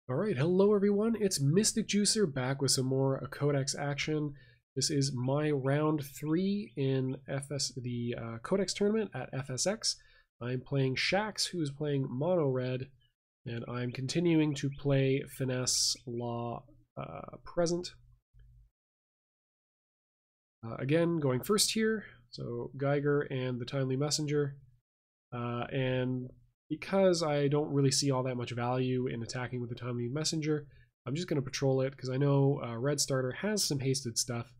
Alright, hello everyone, it's mysticjuicer back with some more Codex action. This is my round 3 in the Codex tournament at FSX. I'm playing Shax, who is playing Mono Red, and I'm continuing to play Finesse Law Present. Again, going first here, so Geiger and the Timely Messenger. And because I don't really see all that much value in attacking with the Timely Messenger, I'm just going to patrol it because I know Red Starter has some hasted stuff,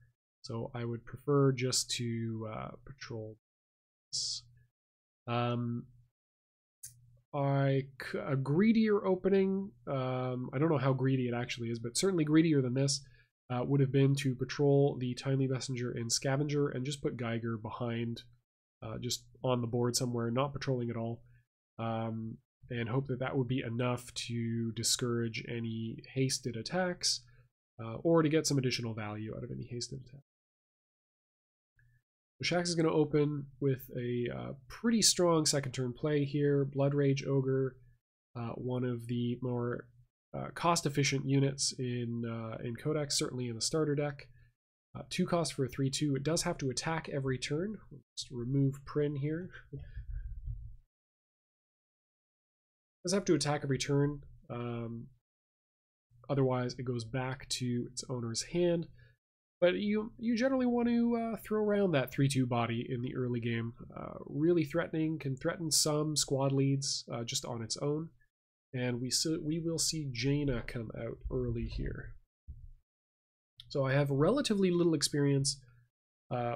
so I would prefer just to patrol this. A greedier opening, I don't know how greedy it actually is, but certainly greedier than this, would have been to patrol the Timely Messenger and Scavenger and just put Geiger behind, just on the board somewhere, not patrolling at all. And hope that that would be enough to discourage any hasted attacks, or to get some additional value out of any hasted attack. So Shax is going to open with a pretty strong second turn play here. Blood Rage Ogre, one of the more cost-efficient units in Codex, certainly in the starter deck. 2 cost for a 3/2. It does have to attack every turn. We'll just remove Prin here. Does have to attack every turn. Otherwise, it goes back to its owner's hand. But you generally want to throw around that 3/2 body in the early game. Really threatening, can threaten some squad leads just on its own. And we will see Jaina come out early here. So I have relatively little experience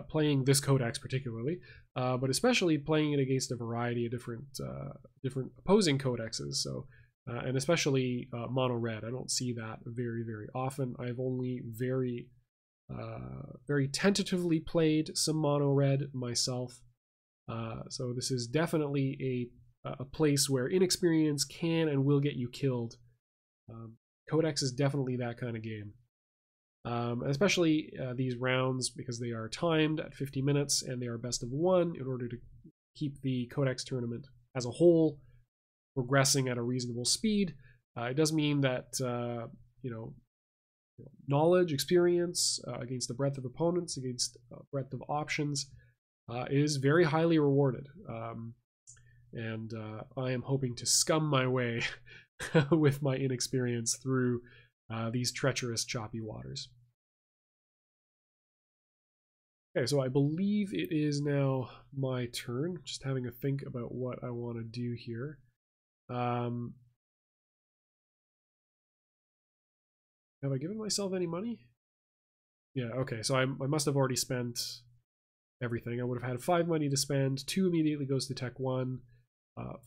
playing this Codex particularly, but especially playing it against a variety of different opposing codexes. So, and especially Mono Red, I don't see that very often. I've only very tentatively played some Mono Red myself. So this is definitely a place where inexperience can and will get you killed. Codex is definitely that kind of game. Especially these rounds, because they are timed at 50 minutes and they are best of 1 in order to keep the Codex tournament as a whole progressing at a reasonable speed. It does mean that knowledge, experience against the breadth of opponents, against breadth of options, is very highly rewarded. And I am hoping to scum my way with my inexperience through these treacherous, choppy waters. Okay, so I believe it is now my turn. Just having a think about what I want to do here. Have I given myself any money? Yeah, okay, so I must have already spent everything. I would have had 5 money to spend. 2 immediately goes to Tech 1.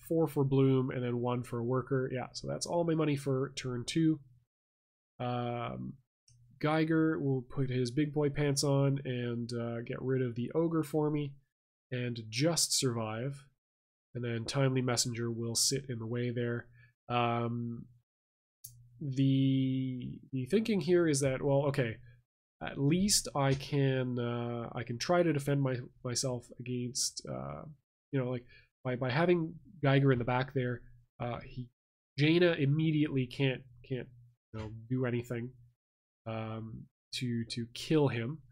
4 for Bloom, and then 1 for a worker. Yeah, so that's all my money for turn 2. Geiger will put his big boy pants on and get rid of the ogre for me and just survive. And then Timely Messenger will sit in the way there. The thinking here is that, well, okay, at least I can try to defend myself against like by having Geiger in the back there. Jaina immediately can't do anything to kill him.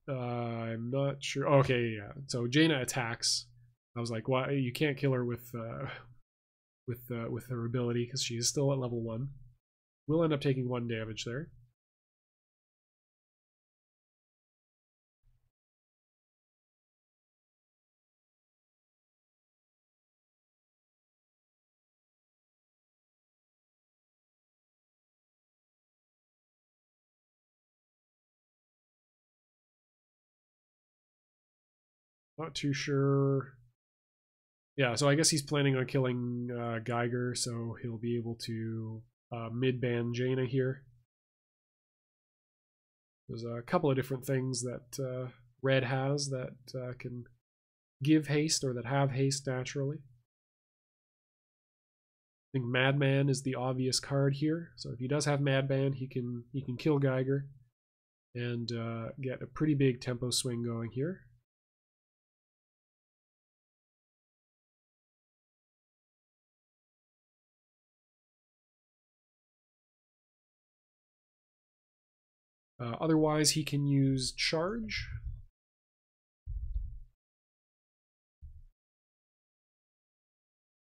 I'm not sure. Okay, yeah. So Jaina attacks. I was like, "Why? You can't kill her with her ability because she is still at level 1. We'll end up taking 1 damage there." Not too sure. Yeah, so I guess he's planning on killing Geiger, so he'll be able to mid-ban Jaina here. There's a couple of different things that Red has that can give haste or that have haste naturally. I think Madman is the obvious card here. So if he does have Madman, he can kill Geiger and get a pretty big tempo swing going here. Otherwise, he can use charge.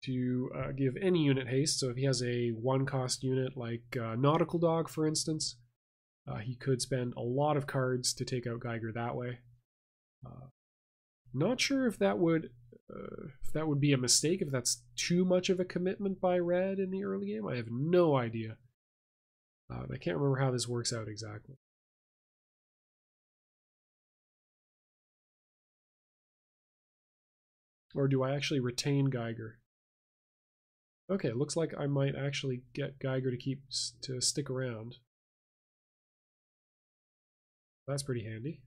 To give any unit haste. So if he has a 1-cost unit like Nautical Dog, for instance, he could spend a lot of cards to take out Geiger that way. Not sure if that would be a mistake, if that's too much of a commitment by red in the early game. I have no idea. I can't remember how this works out exactly. Or do I actually retain Geiger? Okay, looks like I might actually get Geiger to stick around. That's pretty handy.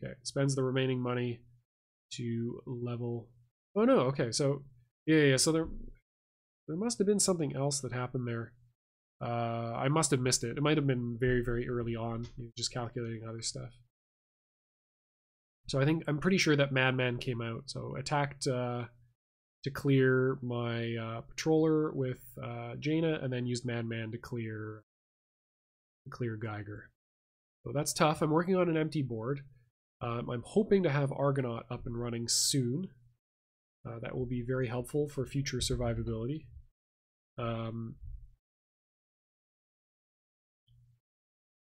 Okay, spends the remaining money to level. Oh no, okay, so yeah, so there must have been something else that happened there. I must have missed it. It might have been very, very early on, just calculating other stuff. So I'm pretty sure that Madman came out. So attacked to clear my patroller with Jaina, and then used Madman to clear Geiger. So that's tough. I'm working on an empty board. I'm hoping to have Argonaut up and running soon. That will be very helpful for future survivability.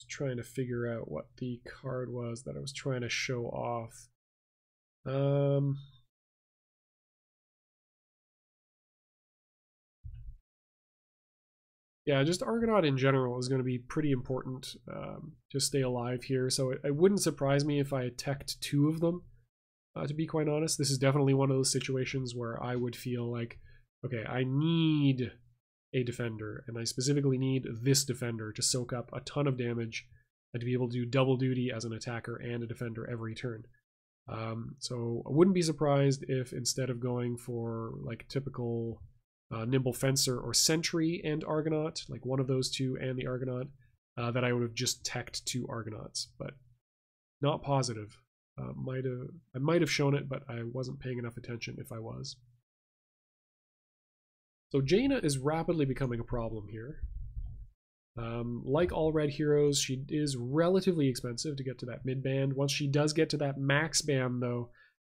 Trying to figure out what the card was that I was trying to show off. Yeah, just Argonaut in general is going to be pretty important to stay alive here. So it wouldn't surprise me if I teched 2 of them, to be quite honest. This is definitely one of those situations where I would feel like, okay, I need a defender, and I specifically need this defender to soak up a ton of damage and to be able to do double duty as an attacker and a defender every turn. So I wouldn't be surprised if instead of going for like typical Nimble Fencer or Sentry and Argonaut, like one of those 2 and the Argonaut, that I would have just teched 2 Argonauts, but not positive. I might have shown it, but I wasn't paying enough attention if I was. So Jaina is rapidly becoming a problem here. Like all red heroes, she is relatively expensive to get to that mid band. Once she does get to that max band, though,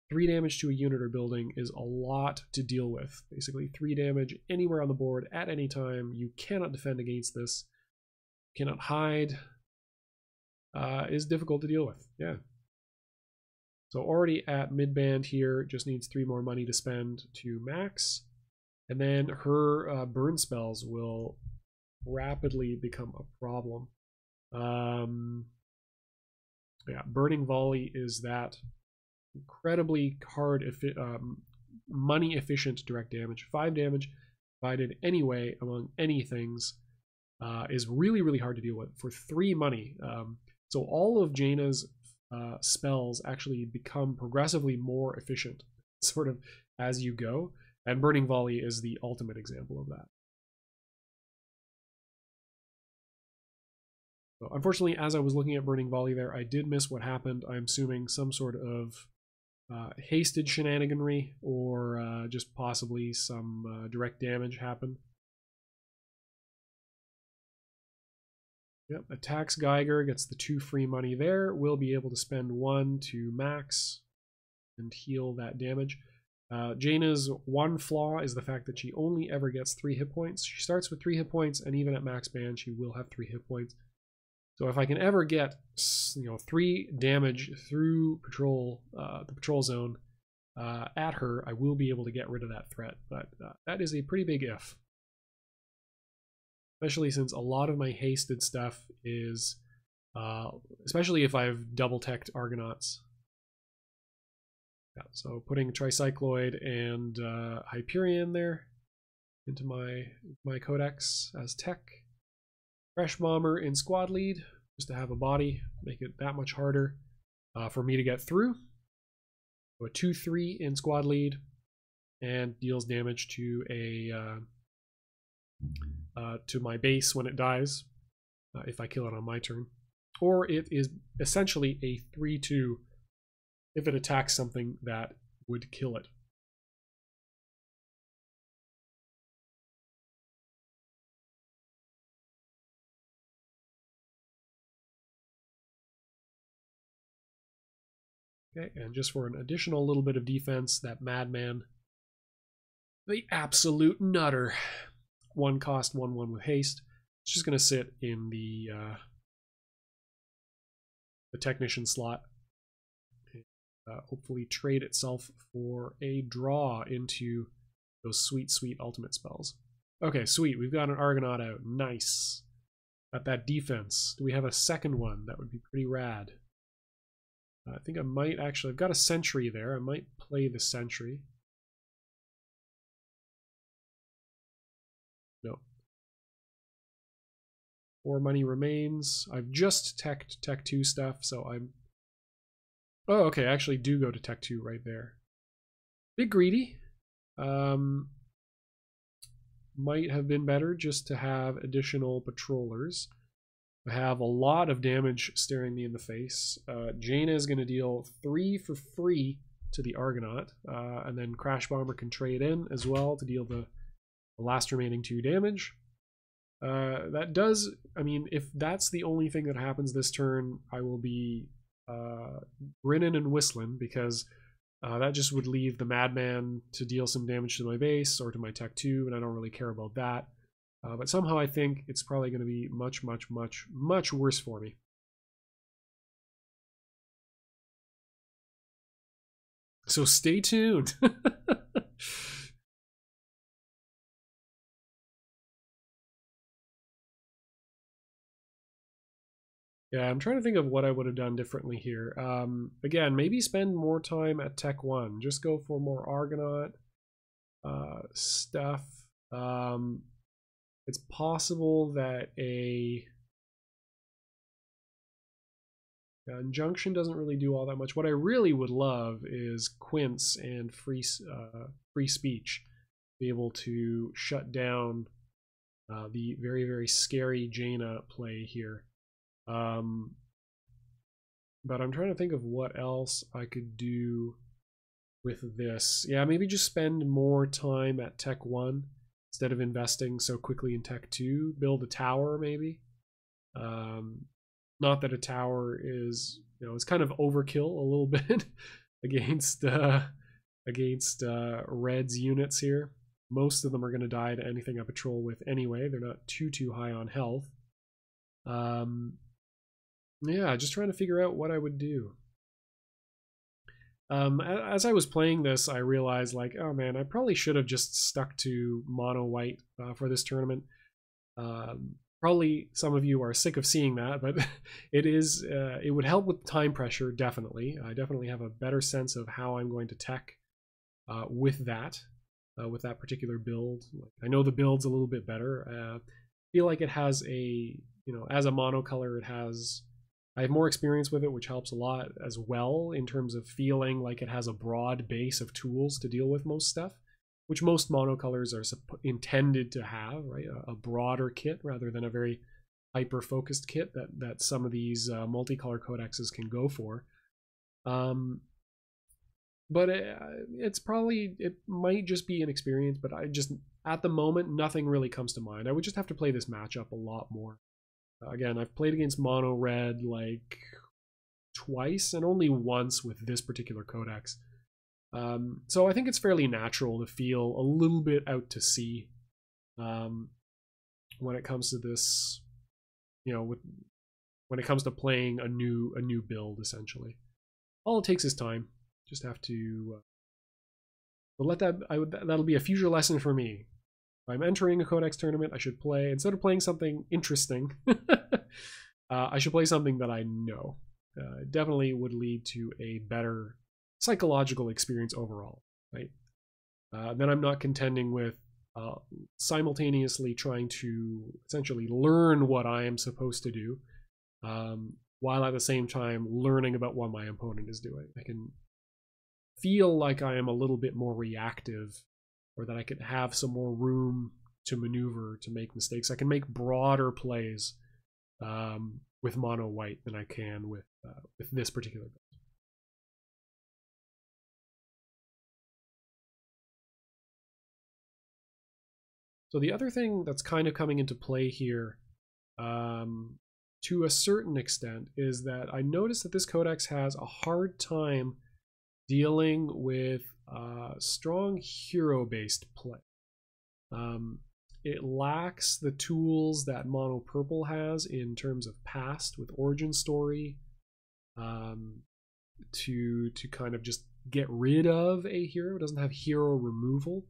3 damage to a unit or building is a lot to deal with. Basically, 3 damage anywhere on the board at any time. You cannot defend against this. Cannot hide. Is difficult to deal with. Yeah. So already at mid band here, just needs 3 more money to spend to max. And then her burn spells will rapidly become a problem. Yeah, Burning Volley is that incredibly hard, money efficient direct damage. 5 damage divided anyway among any things is really, really hard to deal with for 3 money. So all of Jaina's spells actually become progressively more efficient sort of as you go. And Burning Volley is the ultimate example of that. So unfortunately, as I was looking at Burning Volley there, I did miss what happened. I'm assuming some sort of hasted shenaniganry or just possibly some direct damage happened. Yep, attacks Geiger, gets the 2 free money there. Will be able to spend 1 to max and heal that damage. Jaina's one flaw is the fact that she only ever gets 3 hit points. She starts with 3 hit points, and even at max band, she will have 3 hit points. So if I can ever get 3 damage through the patrol zone at her, I will be able to get rid of that threat. But that is a pretty big if. Especially since a lot of my hasted stuff is, especially if I've double-teched Argonauts. Yeah, so putting Tricycloid and Hyperion there into my Codex as tech. Fresh Bomber in squad lead, just to have a body, make it that much harder for me to get through. So a 2/3 in squad lead, and deals damage to to my base when it dies, if I kill it on my turn. Or it is essentially a 3/2 if it attacks something that would kill it. Okay, and just for an additional little bit of defense, that Madman, the absolute nutter. 1 cost, 1/1 with haste. It's just going to sit in the technician slot. Hopefully trade itself for a draw into those sweet, sweet ultimate spells. Okay, sweet. We've got an Argonaut out. Nice. Got that defense. Do we have a second one? That would be pretty rad. I think I might actually... I've got a Sentry there. I might play the Sentry. No. 4 money remains. I've just teched Tech 2 stuff, so I'm... Oh, okay, I actually do go to Tech 2 right there. Bit greedy. Might have been better just to have additional patrollers. I have a lot of damage staring me in the face. Jaina is going to deal 3 for free to the Argonaut, and then Crash Bomber can trade in as well to deal the last remaining 2 damage. That does, I mean, if that's the only thing that happens this turn, I will be grinning and whistling, because that just would leave the Madman to deal some damage to my base or to my Tech 2, and I don't really care about that. But somehow I think it's probably going to be much, much, much, much worse for me. So stay tuned. Yeah, I'm trying to think of what I would have done differently here. Again, maybe spend more time at Tech 1. Just go for more Argonaut stuff. It's possible that a Injunction doesn't really do all that much. What I really would love is Quince and free speech. Be able to shut down the very, very scary Jaina play here. But I'm trying to think of what else I could do with this. Yeah, maybe just spend more time at Tech 1 instead of investing so quickly in Tech 2. Build a tower, maybe. Not that a tower is, you know, it's kind of overkill a little bit against Red's units here. Most of them are going to die to anything I patrol with anyway. They're not too high on health. Yeah, just trying to figure out what I would do. As I was playing this, I realized, like, oh man, I probably should have just stuck to mono white for this tournament. Probably some of you are sick of seeing that, but it would help with time pressure, definitely. I definitely have a better sense of how I'm going to tech with that particular build. I know the build's a little bit better. I feel like it has a, you know, as a monocolor, I have more experience with it, which helps a lot as well in terms of feeling like it has a broad base of tools to deal with most stuff, which most monocolors are intended to have, right? A broader kit rather than a very hyper-focused kit that some of these multicolor codexes can go for. But it might just be an experience, but at the moment, nothing really comes to mind. I would just have to play this matchup a lot more. Again, I've played against mono red like twice and only once with this particular codex. So I think it's fairly natural to feel a little bit out to sea when it comes to this, you know, when it comes to playing a new build, essentially. All it takes is time. Just have to but that'll be a future lesson for me. If I'm entering a Codex tournament, I should play, instead of playing something interesting, I should play something that I know. It definitely would lead to a better psychological experience overall, right? Then I'm not contending with simultaneously trying to essentially learn what I am supposed to do, while at the same time learning about what my opponent is doing. I can feel like I am a little bit more reactive, or that I could have some more room to maneuver, to make mistakes. I can make broader plays with mono white than I can with this particular build. So the other thing that's kind of coming into play here to a certain extent is that I noticed that this codex has a hard time dealing with strong hero-based play. It lacks the tools that Mono Purple has in terms of past with origin story, to kind of just get rid of a hero. It doesn't have hero removal.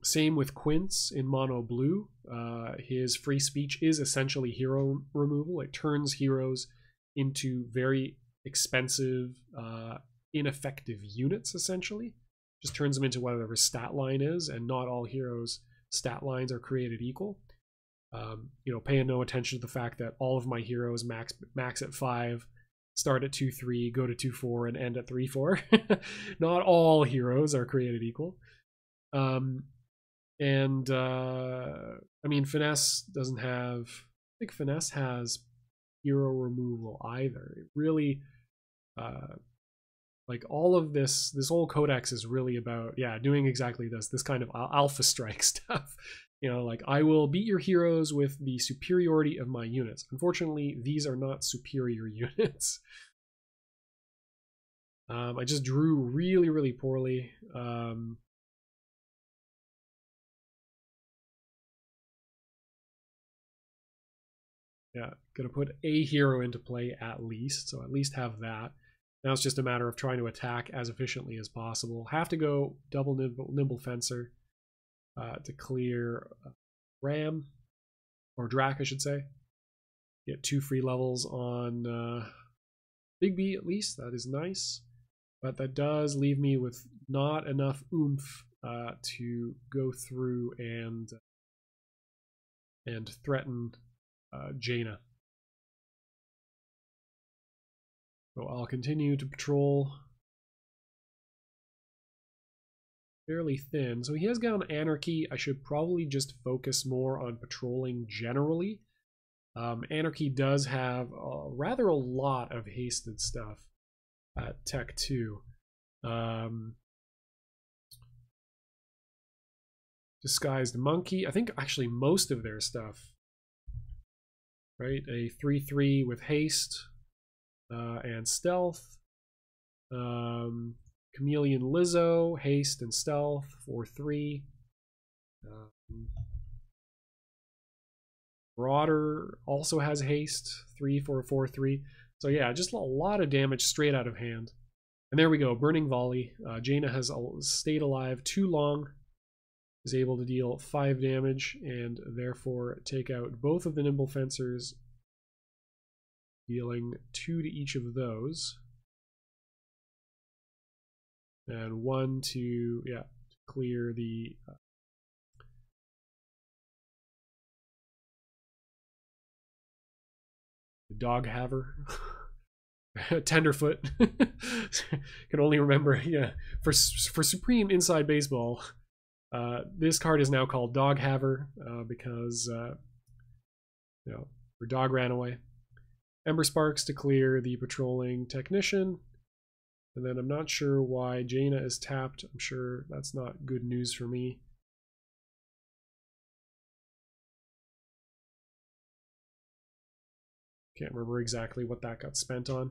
Same with Quince in Mono Blue. His free speech is essentially hero removal. It turns heroes into very expensive, ineffective units, essentially. Just turns them into whatever stat line is, and not all heroes' stat lines are created equal. Paying no attention to the fact that all of my heroes max at 5, start at 2-3, go to 2-4, and end at 3-4. Not all heroes are created equal. Finesse doesn't have... I think Finesse has hero removal either. It really... all of this whole codex is really about, doing exactly this kind of alpha strike stuff. I will beat your heroes with the superiority of my units. Unfortunately, these are not superior units. I just drew really, really poorly. Gonna put a hero into play at least, so at least have that. Now it's just a matter of trying to attack as efficiently as possible. Have to go double nimble fencer to clear Ram, or Drac, I should say. Get 2 free levels on Big B at least. That is nice. But that does leave me with not enough oomph to go through and threaten Jaina. So I'll continue to patrol fairly thin. So he has gone Anarchy. I should probably just focus more on patrolling generally. Anarchy does have rather a lot of hasted stuff at Tech 2. Disguised Monkey. I think actually most of their stuff. Right? A 3-3 with haste. And stealth. Chameleon Lizzo, haste and stealth, 4-3. Marauder also has haste, 3 for a 4-3. So yeah, just a lot of damage straight out of hand. And there we go, Burning Volley. Jaina has stayed alive too long, is able to deal 5 damage, and therefore take out both of the Nimble Fencers, dealing 2 to each of those. And 1 to clear the Dog Haver. Tenderfoot. Can only remember, for Supreme Inside Baseball, this card is now called Dog Haver because her dog ran away. Ember Sparks to clear the patrolling technician. And then I'm not sure why Jaina is tapped. I'm sure that's not good news for me. Can't remember exactly what that got spent on.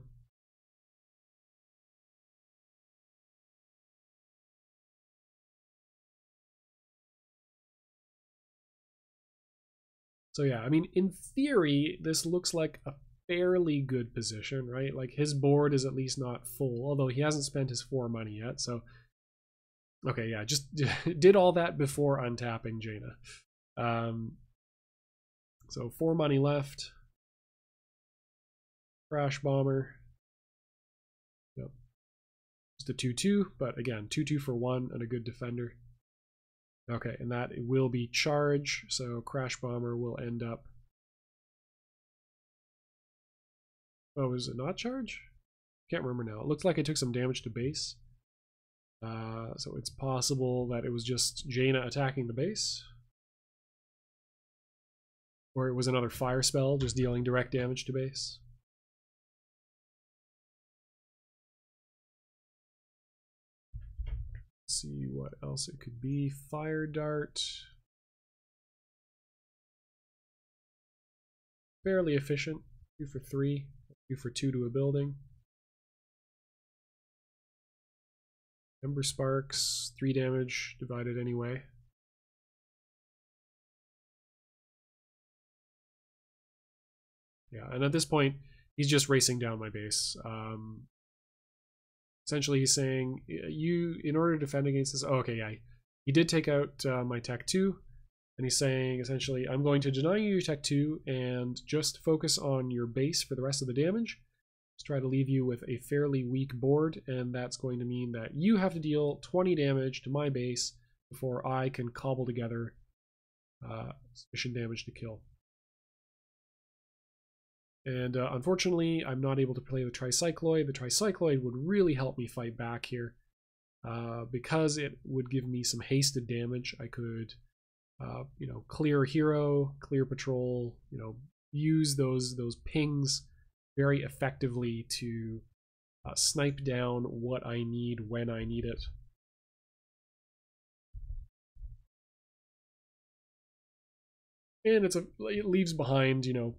So yeah, I mean, in theory, this looks like a fairly good position, right? Like his board is at least not full, although he hasn't spent his 4 money yet. So, okay, yeah, just did all that before untapping Jaina. So 4 money left. Crash Bomber. Yep. Just a 2-2, but again, 2-2 for 1 and a good defender. Okay, and that will be charge, so Crash Bomber will end up... Oh, is it not charge? Can't remember now. It looks like I took some damage to base. So it's possible that it was just Jaina attacking the base. Or it was another fire spell, just dealing direct damage to base. Let's see what else it could be. Fire Dart. fairly efficient. 2 for 3, 2 for 2 to a building. Ember Sparks, 3 damage divided anyway. Yeah, and at this point, he's just racing down my base. Essentially, he's saying, you, in order to defend against this, oh, okay, yeah, he did take out my Tech 2, and he's saying, essentially, I'm going to deny you your Tech 2 and just focus on your base for the rest of the damage. Just try to leave you with a fairly weak board, and that's going to mean that you have to deal 20 damage to my base before I can cobble together sufficient damage to kill. And unfortunately, I'm not able to play the Tricycloid. The Tricycloid would really help me fight back here. Because it would give me some hasted damage, I could, you know, clear hero, clear patrol, you know, use those pings very effectively to snipe down what I need when I need it. And it leaves behind, you know,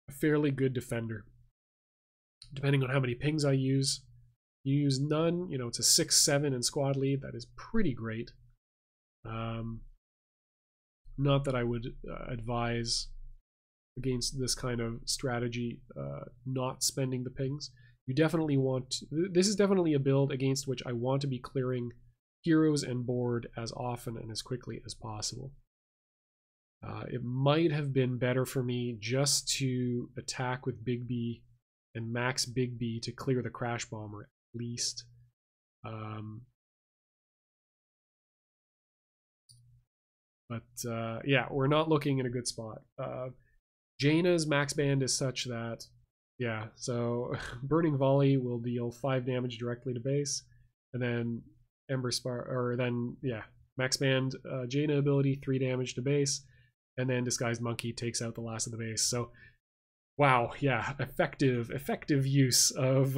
a fairly good defender. Depending on how many pings I use. You use none, you know, it's a 6-7 in squad lead. That is pretty great. Not that I would advise against this kind of strategy, not spending the pings. You definitely want to, this is definitely a build against which I want to be clearing heroes and board as often and as quickly as possible. It might have been better for me just to attack with Big B and max Big B to clear the Crash Bomber at least. Yeah, we're not looking in a good spot. Jaina's max band is such that, yeah, so Burning Volley will deal 5 damage directly to base, and then Ember Spark, or then, yeah, max band Jaina ability, 3 damage to base, and then Disguised Monkey takes out the last of the base. So, wow, yeah, effective use of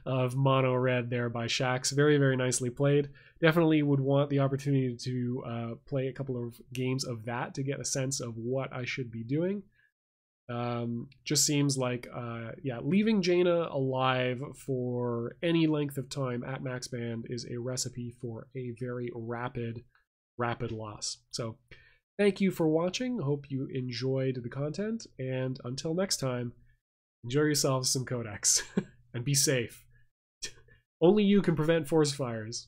of mono red there by Shax. Very, very nicely played. Definitely would want the opportunity to play a couple of games of that to get a sense of what I should be doing. Just seems like, yeah, leaving Jaina alive for any length of time at max band is a recipe for a very rapid loss. So, thank you for watching. Hope you enjoyed the content, and until next time, enjoy yourselves some Codex and be safe. Only you can prevent forest fires.